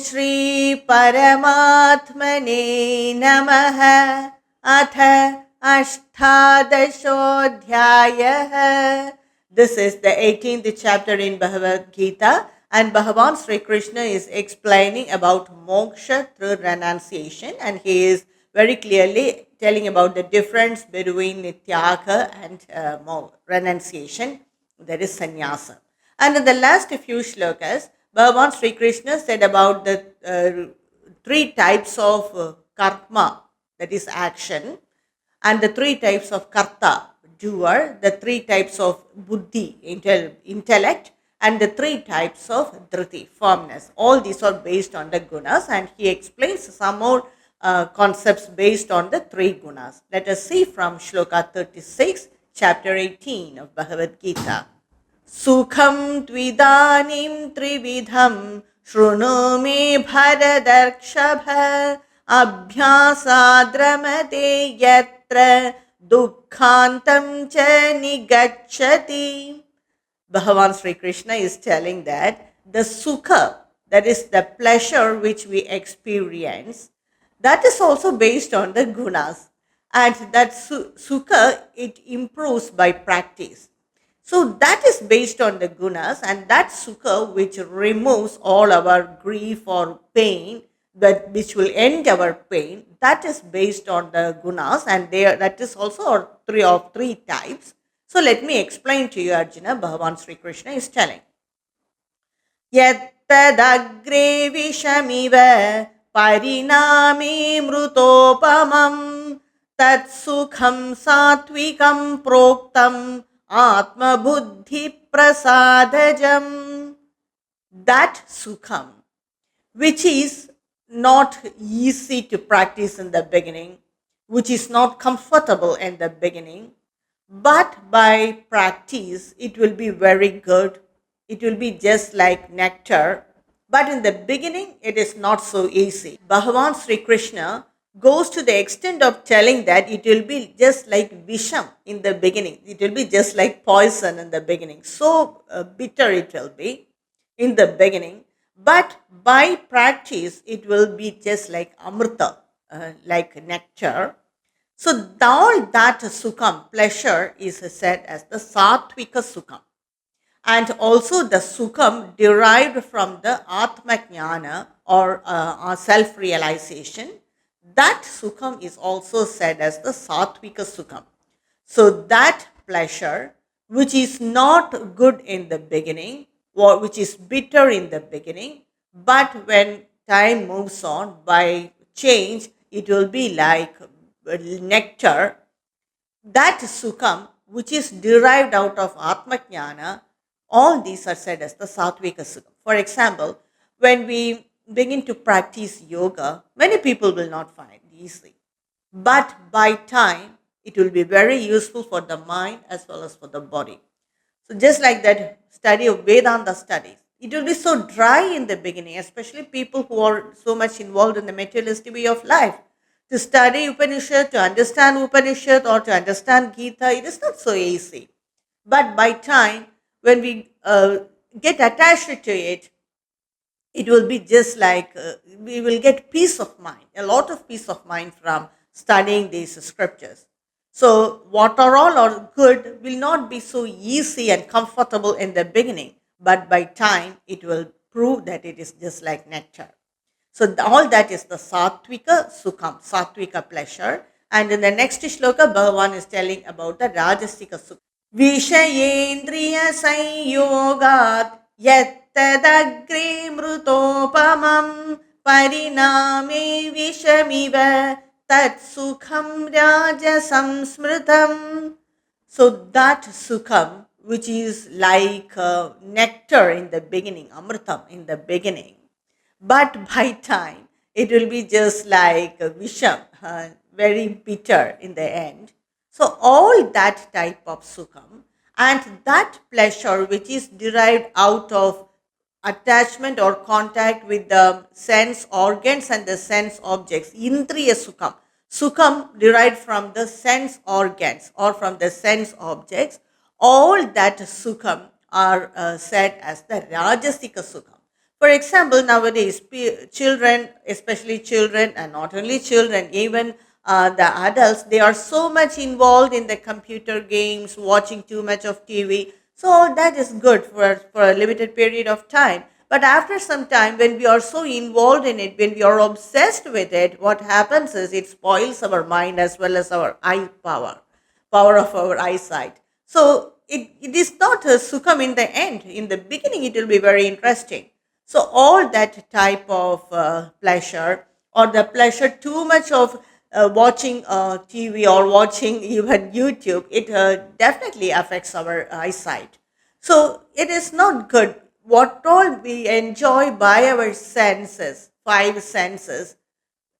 Shri Paramatmane Namaha Atha Ashtadashodhyayah. This is the 18th chapter in Bhagavad Gita, and Bhagavan Sri Krishna is explaining about moksha through renunciation, and he is very clearly telling about the difference between tyaga and renunciation, that is sannyasa. And in the last few shlokas, Bhagavan Sri Krishna said about the three types of karma, that is action, and the three types of karta, doer, the three types of buddhi, intellect, and the three types of dhriti, firmness. All these are based on the gunas, and he explains some more concepts based on the three gunas. Let us see from Shloka 36, chapter 18 of Bhagavad Gita. Sukham tvidanim trividham shruno me bharadakshapha abhyasadramate yatra dukkhantam cha nigacchati. Bhagavan Sri Krishna is telling that the sukha, that is the pleasure which we experience, that is also based on the gunas. And that sukha, it improves by practice. So that is based on the gunas, and that sukha which removes all our grief or pain, but which will end our pain, that is based on the gunas, and that is also three types. So let me explain to you, Arjuna. Bhagavan Sri Krishna is telling. Yattadagre vishamiva pariname mrutopamam tat sukham satvikam proktam atma buddhi prasadajam. That sukham, which is not easy to practice in the beginning, which is not comfortable in the beginning, but by practice it will be very good. It will be just like nectar, but in the beginning it is not so easy. Bhagavan Sri Krishna goes to the extent of telling that it will be just like visham in the beginning. It will be just like poison in the beginning. So bitter it will be in the beginning, but by practice it will be just like amrita, like nectar. So all that sukham, pleasure, is said as the satvika sukham. And also the sukham derived from the atma jnana, or self-realization, that sukham is also said as the satvika sukham. So that pleasure, which is not good in the beginning, or which is bitter in the beginning, but when time moves on, by change, it will be like nectar. That sukham, which is derived out of atma jnana, all these are said as the satvika sukham. For example, when we begin to practice yoga, many people will not find it easy. But by time, it will be very useful for the mind as well as for the body. So just like that study of Vedanta studies, it will be so dry in the beginning, especially people who are so much involved in the materialistic way of life. To study Upanishad, to understand Upanishad, or to understand Gita, it is not so easy. But by time, when we get attached to it, it will be just like we will get peace of mind, a lot of peace of mind from studying these scriptures. So, what are all are good will not be so easy and comfortable in the beginning, but by time it will prove that it is just like nectar. So, all that is the satvika sukham, satvika pleasure. And in the next shloka, Bhagavan is telling about the rajasika sukha. Vishayendriya sanyogat yattadagre mrutopamam pariname vishamiva tat sukham rajasam smritam. So that sukham, which is like nectar in the beginning, amritam in the beginning, but by time it will be just like visham, very bitter in the end. So all that type of sukham and that pleasure which is derived out of attachment or contact with the sense organs and the sense objects, indriya sukham. Sukham derived from the sense organs or from the sense objects. All that sukham are said as the rajasika sukham. For example, nowadays, children, especially children, and not only children, even the adults, they are so much involved in the computer games, watching too much of TV. So that is good for a limited period of time. But after some time, when we are so involved in it, when we are obsessed with it, what happens is it spoils our mind as well as our eye power of our eyesight. So it is not a sukham in the end. In the beginning, it will be very interesting. So all that type of pleasure, or the pleasure too much of watching TV or watching even YouTube, it definitely affects our eyesight. So it is not good. What all we enjoy by our senses, five senses,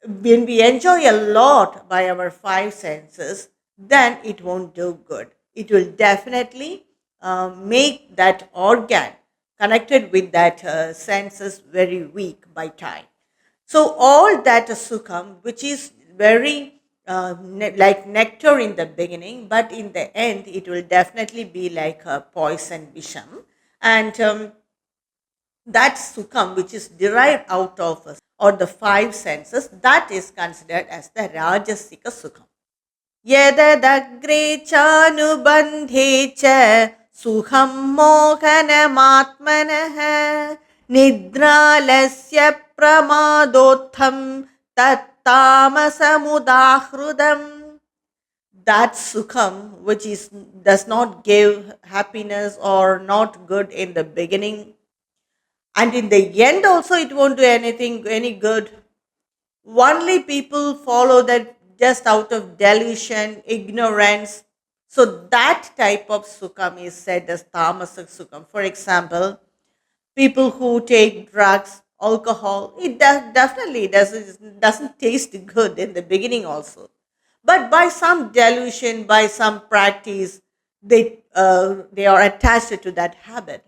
when we enjoy a lot by our five senses, then it won't do good. It will definitely make that organ connected with that senses very weak by time. So all that sukham, which is very like nectar in the beginning, but in the end, it will definitely be like a poison visham. And that sukham which is derived out of us or the five senses, that is considered as the rajasika sukham. यदग्रे चानुबन्धे च सुखं मोहनमात्मनः निद्रालस्य प्रमादोत्थं तत्तामसमुदाहृदम्. That sukham which is does not give happiness or not good in the beginning, and in the end also it won't do anything any good. Only people follow that just out of delusion, ignorance. So that type of sukham is said as tamasic sukham. For example, people who take drugs, alcohol, it definitely doesn't taste good in the beginning also. But by some delusion, by some practice, they are attached to that habit.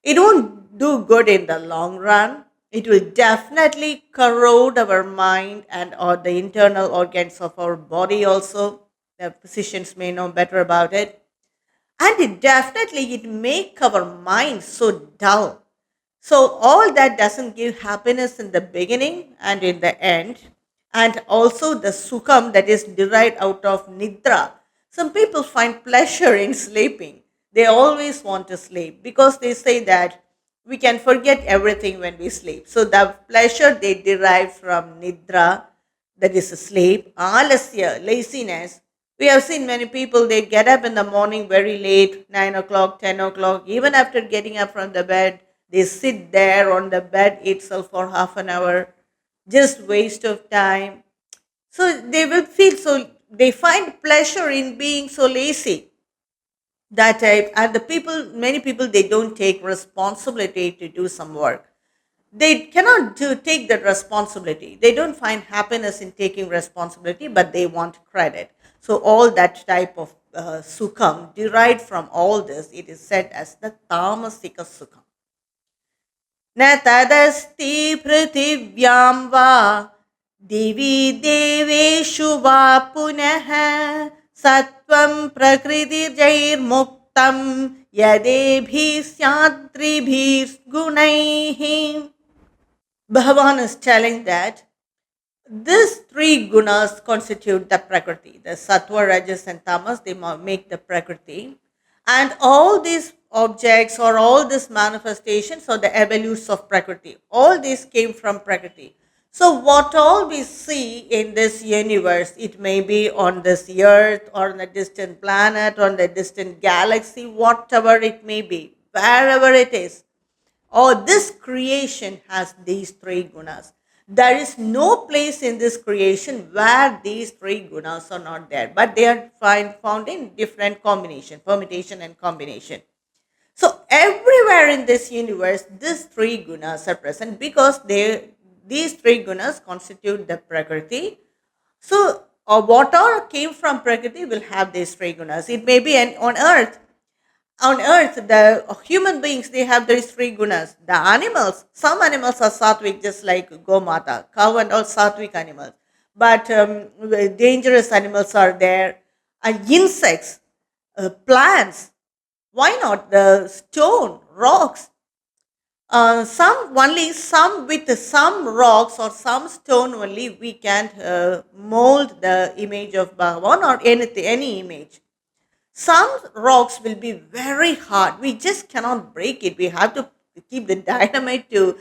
It won't do good in the long run. It will definitely corrode our mind and or the internal organs of our body also. The physicians may know better about it. And it make our mind so dull. So all that doesn't give happiness in the beginning and in the end. And also the sukham that is derived out of nidra. Some people find pleasure in sleeping. They always want to sleep because they say that we can forget everything when we sleep. So the pleasure they derive from nidra, that is sleep, alasya, laziness. We have seen many people, they get up in the morning very late, 9 o'clock, 10 o'clock. Even after getting up from the bed, they sit there on the bed itself for half an hour, just waste of time. So they will feel so, they find pleasure in being so lazy, that type. And the people, many people, they don't take responsibility to do some work. They cannot take that responsibility. They don't find happiness in taking responsibility, but they want credit. So all that type of sukham derived from all this, it is said as the tamasika sukham. न तदस्ति पृथिव्यां वा दिवि देवेषु वा पुनः सत्वं प्रकृतिजैर्मुक्तं यदेभिः स्याद्रिभिर्गुणैः. Bhagavan is telling that these three gunas constitute the prakriti. The sattva, rajas, and tamas, they make the prakriti. And all these objects or all these manifestations or the evolutes of prakriti, all these came from prakriti. So, what all we see in this universe, it may be on this earth or on a distant planet, on the distant galaxy, whatever it may be, wherever it is, or this creation has these three gunas. There is no place in this creation where these three gunas are not there, but they are found in different combination, permutation and combination. So everywhere in this universe, these three gunas are present because these three gunas constitute the prakriti. So what all came from prakriti will have these three gunas. It may be on earth. On earth, the human beings, they have these three gunas. The animals, some animals are sattvic, just like Gomata, cow and all sattvic animals. But dangerous animals are there. And insects, plants, why not? The stone, rocks, Some with some rocks or some stone only we can mold the image of Bhagavan or anything, any image. Some rocks will be very hard. We just cannot break it. We have to keep the dynamite to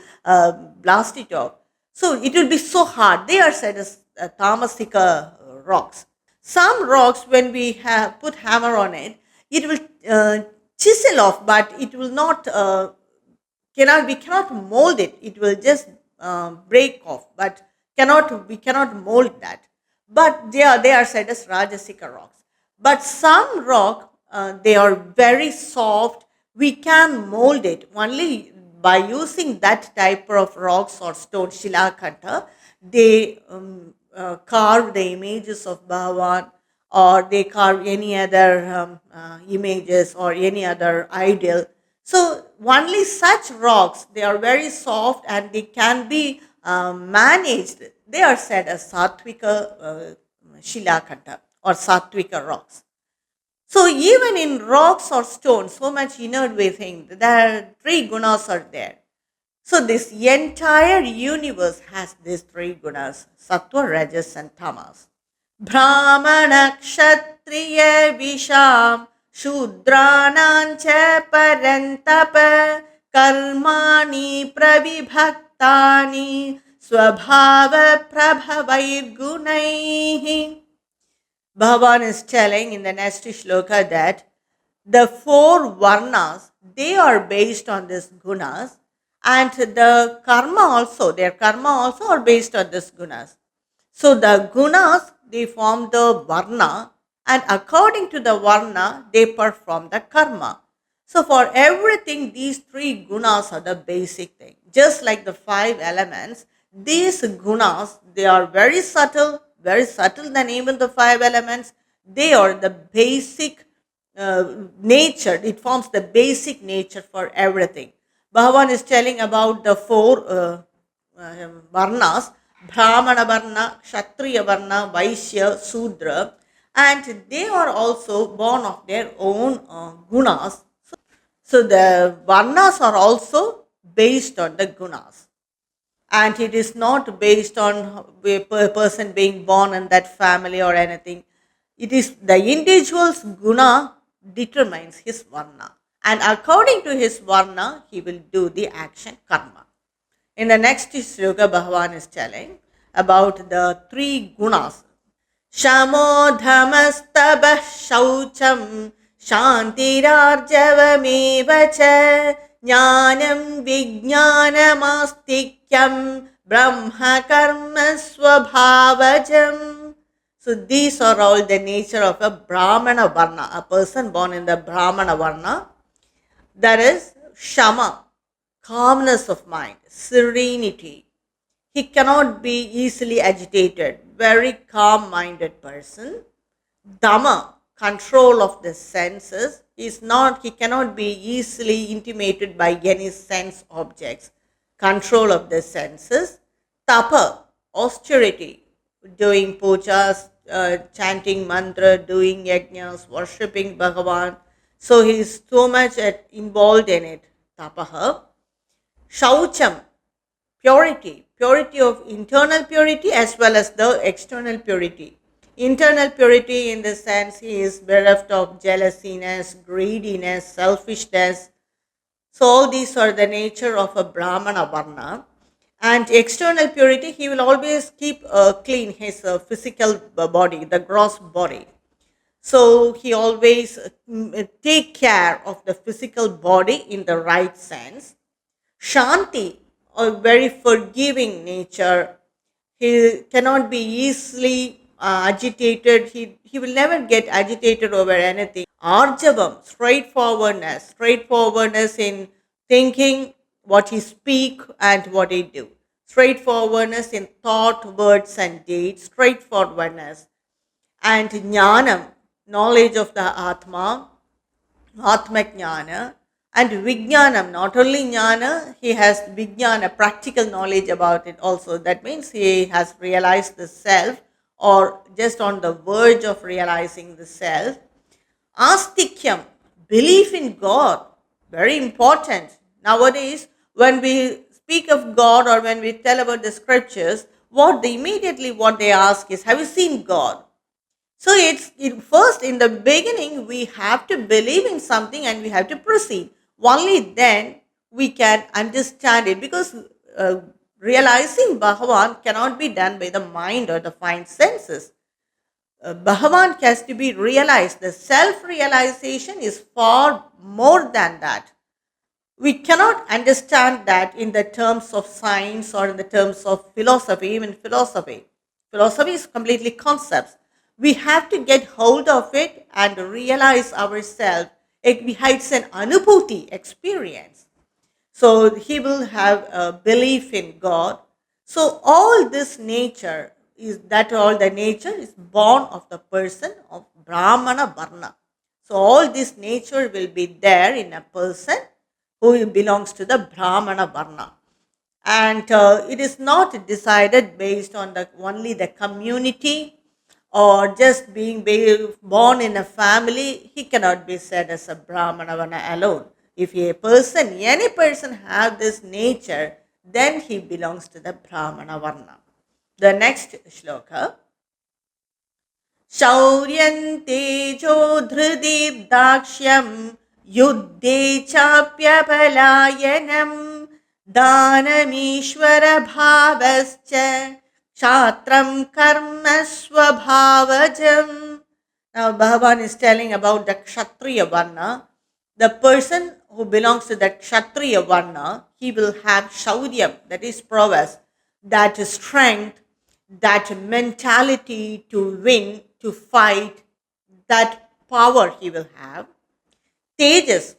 blast it off. So it will be so hard. They are said as Tamasika rocks. Some rocks, when we have put hammer on it, it will chisel off, but it will not cannot we cannot mold it. It will just break off, but cannot we cannot mold that. But they are said as Rajasika rocks. But some rock, they are very soft. We can mold it only by using that type of rocks or stone, Shilakanta. They carve the images of Bhagavan, or they carve any other images or any other ideal. So only such rocks, they are very soft and they can be managed. They are said as Sattvika Shilakanta or Sattvika rocks. So even in rocks or stones, so much inert we think there are three gunas are there. So this entire universe has these three gunas: sattva, rajas, and tamas. Brahmana, kshatriya, visham, shudranancha parantapa, karmani pravibhaktani, swabhava prabhavair gunaihi. Bhagavan is telling in the next shloka that the four varnas, they are based on these gunas, and the karma also, their karma also are based on these gunas. So the gunas, they form the varna, and according to the varna, they perform the karma. So for everything, these three gunas are the basic thing. Just like the five elements, these gunas, they are very subtle than even the five elements. They are the basic nature. It forms the basic nature for everything. Bhagavan is telling about the four varnas: Brahmana Varna, Kshatriya Varna, Vaishya, Sudra, and they are also born of their own gunas. So the varnas are also based on the gunas, and it is not based on a person being born in that family or anything. It is the individual's guna determines his varna, and according to his varna, he will do the action karma. In the next sloka, Bhagavan is telling about the three gunas: Shamo dhamastabah shaucham shantirarjavameva cha jnanam vijnanamastikyam brahma karma swabhavajam. So these are all the nature of a Brahmana Varna, a person born in the Brahmana Varna. That is Shama, calmness of mind, serenity. He cannot be easily agitated, very calm minded person. Dhamma, control of the senses. He cannot be easily intimidated by any sense objects. Control of the senses. Tapa, austerity, doing pujas, chanting mantra, doing yajnas, worshipping Bhagavan. So he is so much involved in it. Tapaha. Shaucham, purity of internal purity as well as the external purity. Internal purity in the sense he is bereft of jealousiness, greediness, selfishness. So all these are the nature of a Brahmana Varna. And external purity, he will always keep clean his physical body, the gross body. So he always take care of the physical body in the right sense. Shanti, a very forgiving nature. He cannot be easily agitated. He will never get agitated over anything. Arjavam, straightforwardness in thinking, what he speak and what he do. Straightforwardness in thought, words and deeds. Straightforwardness. And jnanam, knowledge of the Atma, Atma Jnana, and Vijnanam, not only Jnana, he has Vijnana, practical knowledge about it also. That means he has realized the self or just on the verge of realizing the self. Astikyam, belief in God, very important. Nowadays, When we speak of God or when we tell about the scriptures, what they ask is, have you seen God? So first in the beginning we have to believe in something and we have to proceed. Only then we can understand it, because uh, realizing Bhagavan cannot be done by the mind or the fine senses. Bhagavan has to be realized. The self realization is far more than that. We cannot understand that in the terms of science or in the terms of philosophy, even philosophy. Philosophy is completely concepts. We have to get hold of it and realize ourselves. It's an anubhuti experience. So he will have a belief in God. So all this nature all the nature is born of the person of Brahmana Varna. So all this nature will be there in a person who belongs to the Brahmana Varna. And it is not decided based on only the community or just being born in a family. He cannot be said as a Brahmana Varna alone. If any person have this nature, then he belongs to the Brahmana Varna. The next shloka. शौर्यं तेजो धृदि दाक्ष्यं युद्धे चाप्यपलायनं दानमीश्वरभावश्च क्षात्रं कर्म स्वभावजम्. Now Bhagavan is telling about the Kshatriya Varna. The person who belongs to the Kshatriya Varna, he will have Shauryam, that is prowess, that is strength, that mentality to win, to fight, that power he will have. Tejas,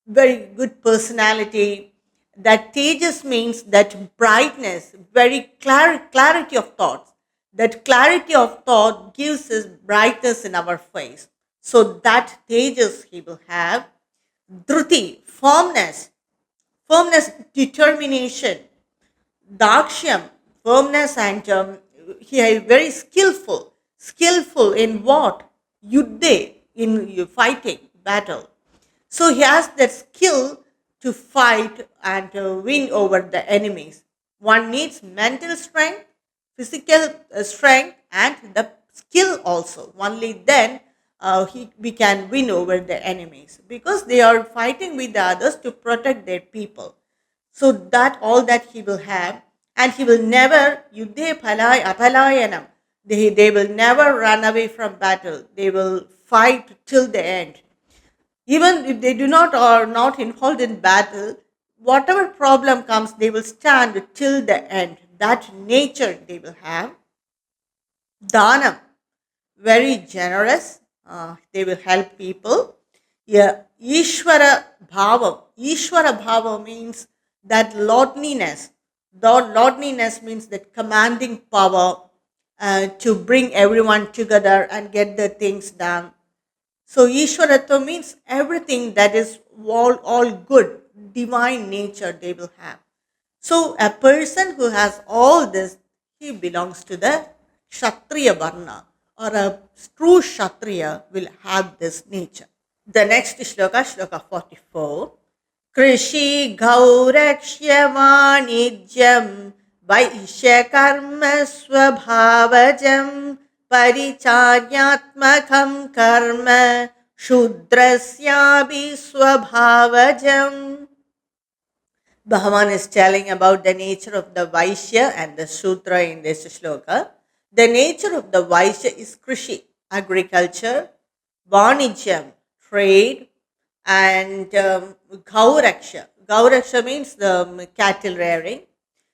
very good personality. That Tejas means that brightness, very clarity of thoughts. That clarity of thought gives us brightness in our face. So that Tejas he will have. Dhruti, firmness, determination. Dakshyam, firmness, and he is very skillful. Skillful in what? Yuddhe, in fighting, battle. So he has that skill to fight and to win over the enemies. One needs mental strength, physical strength, and the skill also. Only then we can win over the enemies, because they are fighting with the others to protect their people. So that all that he will have, and he will never yuddhe apalayanam. They will never run away from battle. They will fight till the end. Even if they do not or not involved in battle, whatever problem comes, they will stand till the end. That nature they will have. Danam, very generous. They will help people. Yeah, Ishvara Bhava. Ishvara Bhava means that lordliness. Lordliness means that commanding power to bring everyone together and get the things done. So Ishwaratva means everything that is all good, divine nature they will have. So a person who has all this, he belongs to the Kshatriya Varna, or a true Kshatriya will have this nature. The next shloka, shloka 44. Krishi Gaurakshya Vanijyam Vaishya Karma Swabhavajam Paricharyatmakam Karma Shudrasyabi Swabhavajam. Bhagavan is telling about the nature of the Vaishya and the Shudra in this shloka. The nature of the Vaishya is Krishi, agriculture, Vanijyam, trade, and Gauraksha. Gauraksha means the cattle rearing.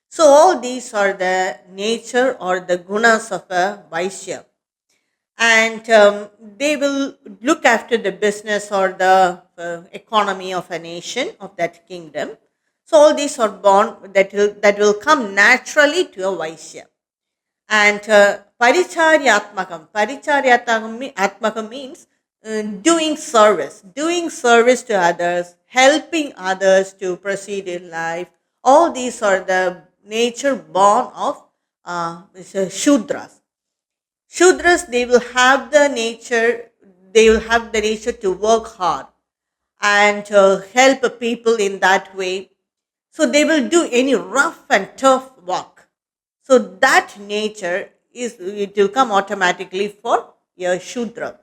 So all these are the nature or the gunas of a Vaishya. And they will look after the business or the economy of a nation, of that kingdom. So all these are born that will come naturally to a Vaishya. And Paricharyatmakam means doing service to others, helping others to proceed in life. All these are the nature born of Shudras. Shudras, they will have the nature to work hard and help people in that way. So they will do any rough and tough work. So that nature it will come automatically for a Shudra.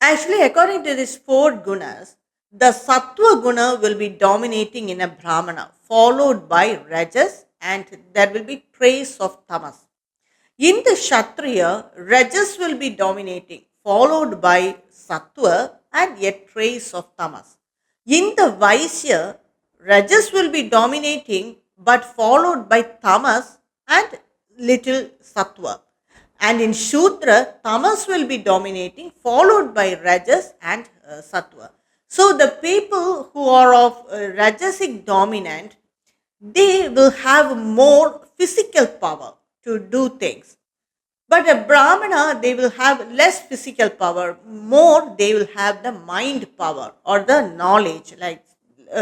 Actually, according to these four gunas, the Sattva guna will be dominating in a Brahmana, followed by Rajas, and there will be trace of Tamas. In the Kshatriya, Rajas will be dominating, followed by Sattva and a trace of Tamas. In the Vaisya, Rajas will be dominating, but followed by Tamas and little Sattva. And in Shudra, Tamas will be dominating, followed by Rajas and Sattva. So the people who are of Rajasic dominant, they will have more physical power to do things. But a Brahmana, they will have less physical power, more they will have the mind power or the knowledge, like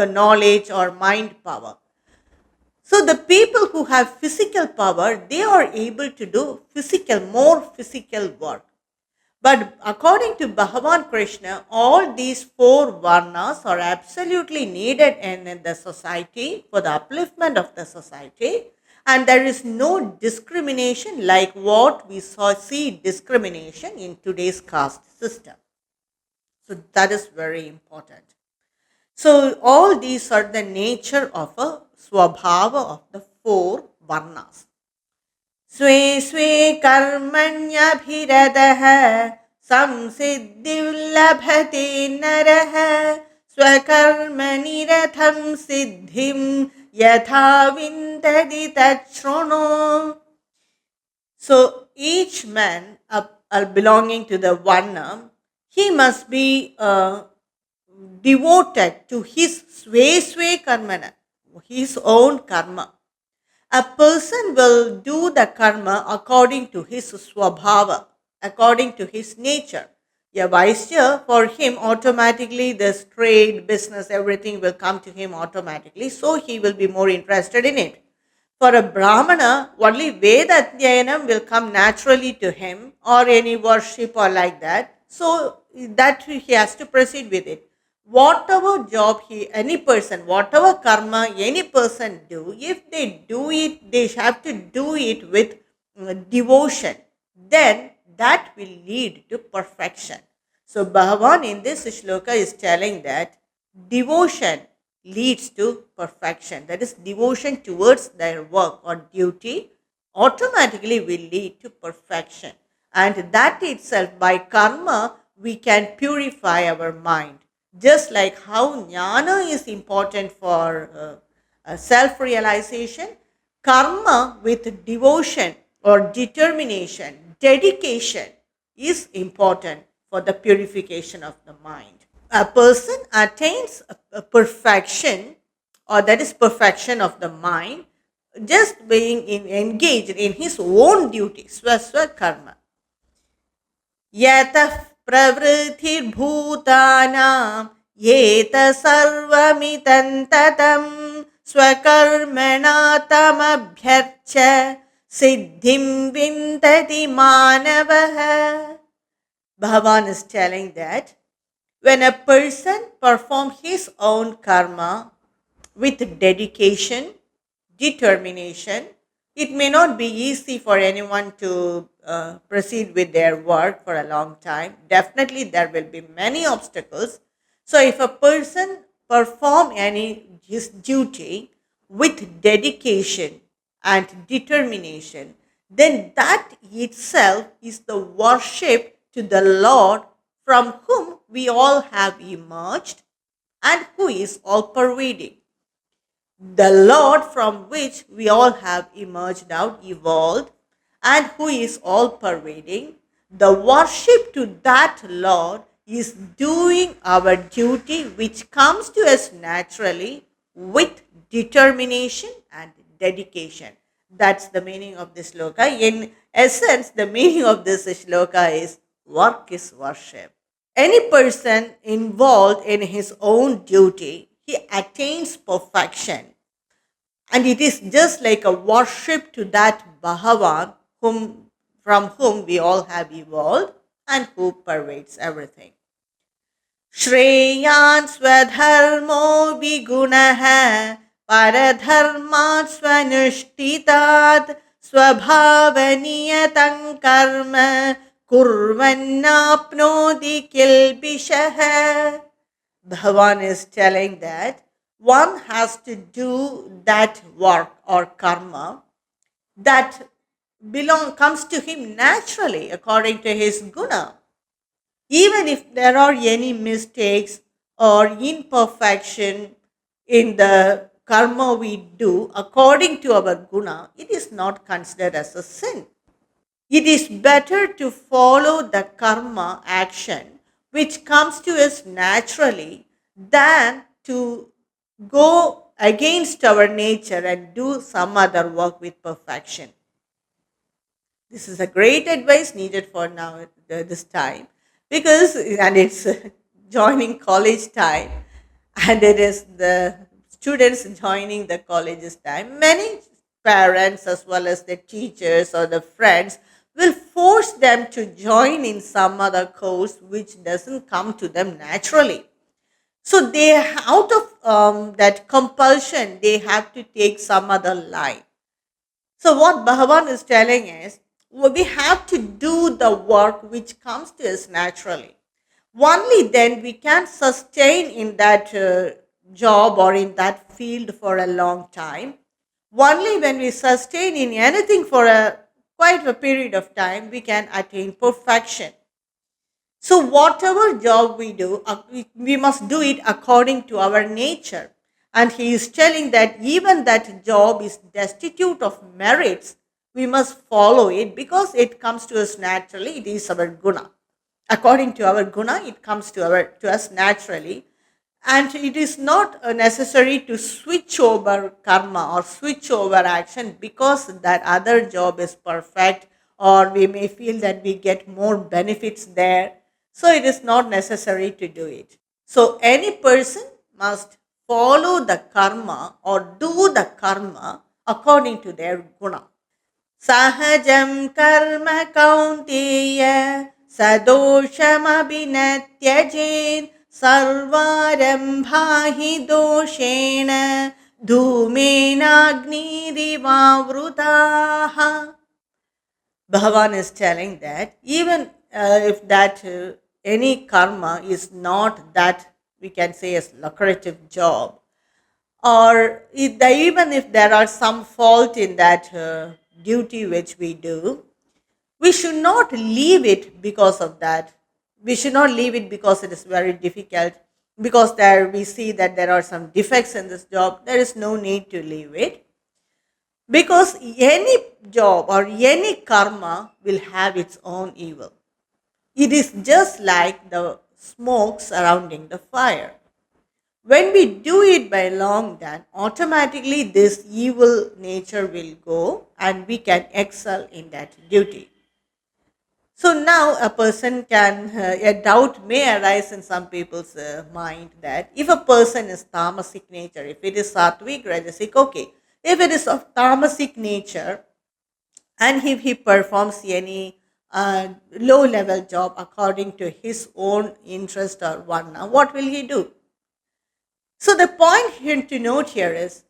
knowledge or mind power. So the people who have physical power, they are able to do more physical work. But according to Bhagavan Krishna, all these four varnas are absolutely needed in the society for the upliftment of the society. And there is no discrimination like what we see discrimination in today's caste system. So that is very important. So all these are the nature of a swabhava of the four varnas. स्वे स्वे कर्मण्यभिरतः संसिद्धिर्लभते नरः स्वकर्मनिरतं सिद्धिं यथा विन्दति तच्छृणु. So each man belonging to the Varna, he must be devoted to his swe karmana, his own karma. A person will do the karma according to his swabhava, according to his nature. A Vaisya, for him, automatically this trade, business, everything will come to him automatically, so he will be more interested in it. For a Brahmana, only Veda Adhyayanam will come naturally to him, or any worship or like that, so that he has to proceed with it. Whatever job whatever karma any person do, if they do it, they have to do it with devotion. Then that will lead to perfection. So Bhagavan in this shloka is telling that devotion leads to perfection. That is, devotion towards their work or duty automatically will lead to perfection. And that itself, by karma, we can purify our mind. Just like how jnana is important for self-realization, karma with devotion or determination, dedication is important for the purification of the mind. A person attains a perfection, or that is perfection of the mind, just being engaged in his own duty, swaswa karma. Yatah प्रवृत्तिर्भूतानां येत सर्वमिदन्ततं स्वकर्मणा तमभ्यर्च्य सिद्धिं विन्दति मानवः. Bhagavan is telling that when a person performs his own karma with dedication, determination, it may not be easy for anyone to proceed with their work for a long time. Definitely there will be many obstacles. So if a person perform his duty with dedication and determination, then that itself is the worship to the Lord from whom we all have emerged and who is all pervading. The Lord from which we all have emerged out, evolved, and who is all pervading, the worship to that Lord is doing our duty which comes to us naturally with determination and dedication. That's the meaning of this shloka. In essence, the meaning of this shloka is work is worship. Any person involved in his own duty, he attains perfection. And it is just like a worship to that Bhagavan from whom we all have evolved and who pervades everything. Shreyan swadharmo vigunaha परधर्मात् स्वनुष्ठितात् स्वभावनियतं कर्म कुर्वन्नाप्नोति किल्बिषः. Bhagavan is telling that one has to do that work or karma that comes to him naturally according to his guna. Even if there are any mistakes or imperfection in the karma we do according to our guna, it is not considered as a sin. It is better to follow the karma action which comes to us naturally than to go against our nature and do some other work with perfection. This is a great advice needed for now this time, because and it's joining college time, and it is the students joining the colleges time. Many parents as well as the teachers or the friends will force them to join in some other course which doesn't come to them naturally. So they, out of that compulsion, they have to take some other line. So what Bhagavan is telling is, we have to do the work which comes to us naturally. Only then we can sustain in that job or in that field for a long time. Only when we sustain in anything for a quite a period of time, we can attain perfection. So, whatever job we do, we must do it according to our nature. And he is telling that even that job is destitute of merits, we must follow it because it comes to us naturally. It is our guna. According to our guna, it comes to us naturally, and it is not necessary to switch over karma or switch over action because that other job is perfect, or we may feel that we get more benefits there, so it is not necessary to do it. So any person must follow the karma or do the karma according to their guna. Sahajam karma kaunteya सदोषमभिनत्यजेन् सर्वारम्भा हि दोषेण धूमेनाग्निरिवावृताः. Bhagavan is telling that even if that any karma is not that we can say as lucrative job, or even if there are some fault in that duty which we do, we should not leave it because of that. We should not leave it because it is very difficult, because there we see that there are some defects in this job. There is no need to leave it, because any job or any karma will have its own evil. It is just like the smoke surrounding the fire. When we do it by long, then automatically this evil nature will go and we can excel in that duty. So now a person can, a doubt may arise in some people's mind that if a person is tamasic nature, if it is sattvic, rajasic, okay. If it is of tamasic nature and if he performs any low level job according to his own interest or varna, what will he do? So the point here to note here is,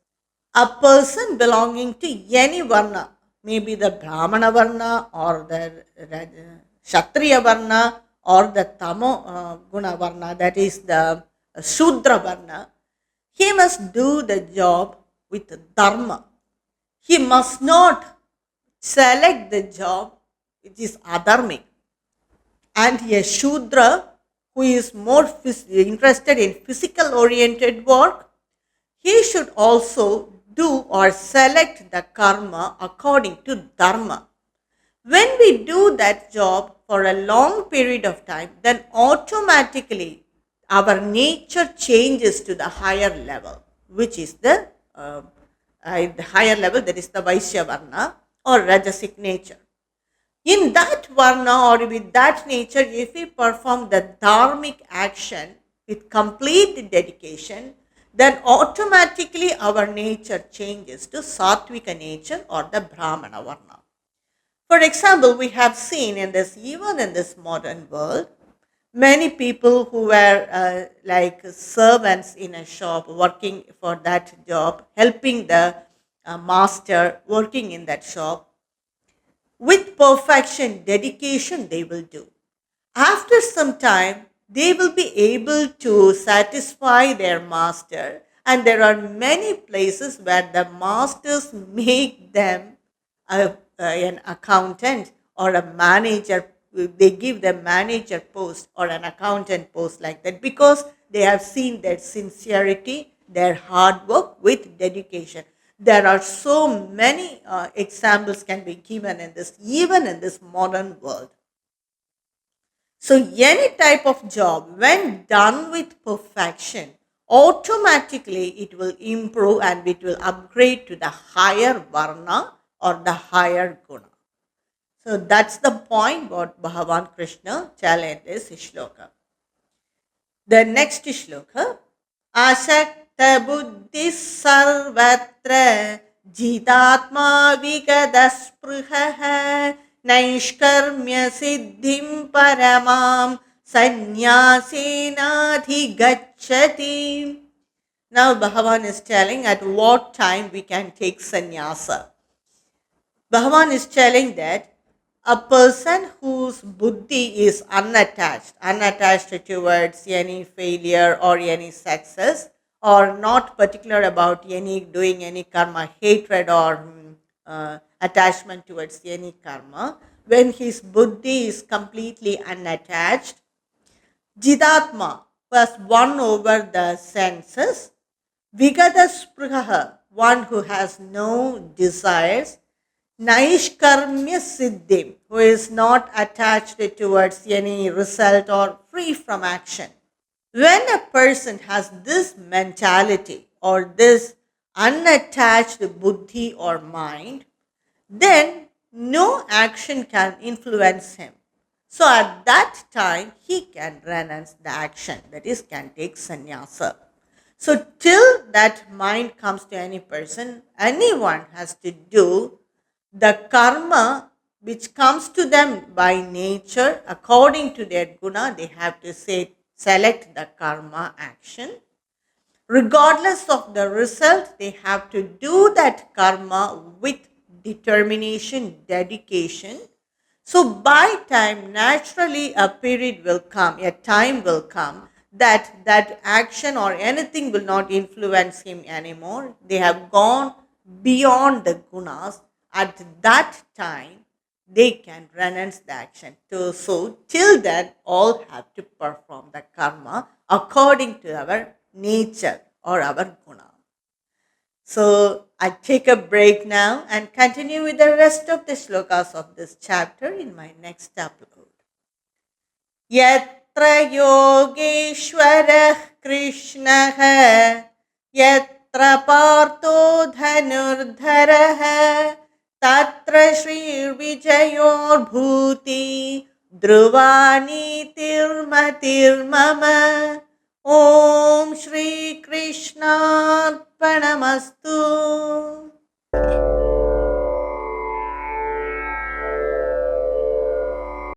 a person belonging to any varna, maybe the Brahmana Varna or the Kshatriya Varna or the Tamo Guna Varna, that is the Shudra Varna, he must do the job with Dharma. He must not select the job which is adharmic. And a Shudra who is more interested in physical oriented work, he should also do or select the karma according to dharma. When we do that job for a long period of time, then automatically our nature changes to the higher level, which is the higher level, that is the Vaishya Varna or Rajasic nature. In that Varna or with that nature, if we perform the dharmic action with complete dedication, then automatically our nature changes to Sattvika nature or the Brahmana Varna. For example, we have seen in this, even in this modern world, Many people who were like servants in a shop working for that job, helping the master working in that shop, with perfection, dedication, they will do. After some time, they will be able to satisfy their master, and there are many places where the masters make them an accountant or a manager. They give them manager post or an accountant post like that because they have seen their sincerity, their hard work with dedication. There are so many examples can be given in this, even in this modern world. So, any type of job, when done with perfection, automatically it will improve and it will upgrade to the higher varna or the higher guna. So, that's the point what Bhagavan Krishna challenged this shloka. The next shloka, Ashakta buddhi sarvatra jitatma vikadaspruha नैष्कर्म्य सिद्धिं paramam sanyasenadhigacchati. Now Bhagavan is telling at what time we can take sannyasa. Bhagavan is telling that a person whose buddhi is unattached towards any failure or any success, or not particular about any doing any karma, hatred or attachment towards any karma, when his buddhi is completely unattached, jidatma was won over the senses, vigada spruha, one who has no desires, Naishkarmya Siddhim, who is not attached towards any result or free from action. When a person has this mentality or this unattached buddhi or mind, then no action can influence him. So at that time, he can renounce the action, that is, can take sannyasa. So till that mind comes to any person, anyone has to do the karma which comes to them by nature according to their guna. They have to select the karma action. Regardless of the result, they have to do that karma with determination, dedication. So by time, naturally a period will come, a time will come that action or anything will not influence him anymore. They have gone beyond the gunas. At that time, they can renounce the action. So till then, all have to perform the karma according to our nature or our guna. So I take a break now and continue with the rest of the shlokas of this chapter in my next upload. Yatra yogeshwarah krishnah yatra partho dhanurdharah tatra shri vijayor bhuti dhruvani tirmatirmama. Om Shri Krishna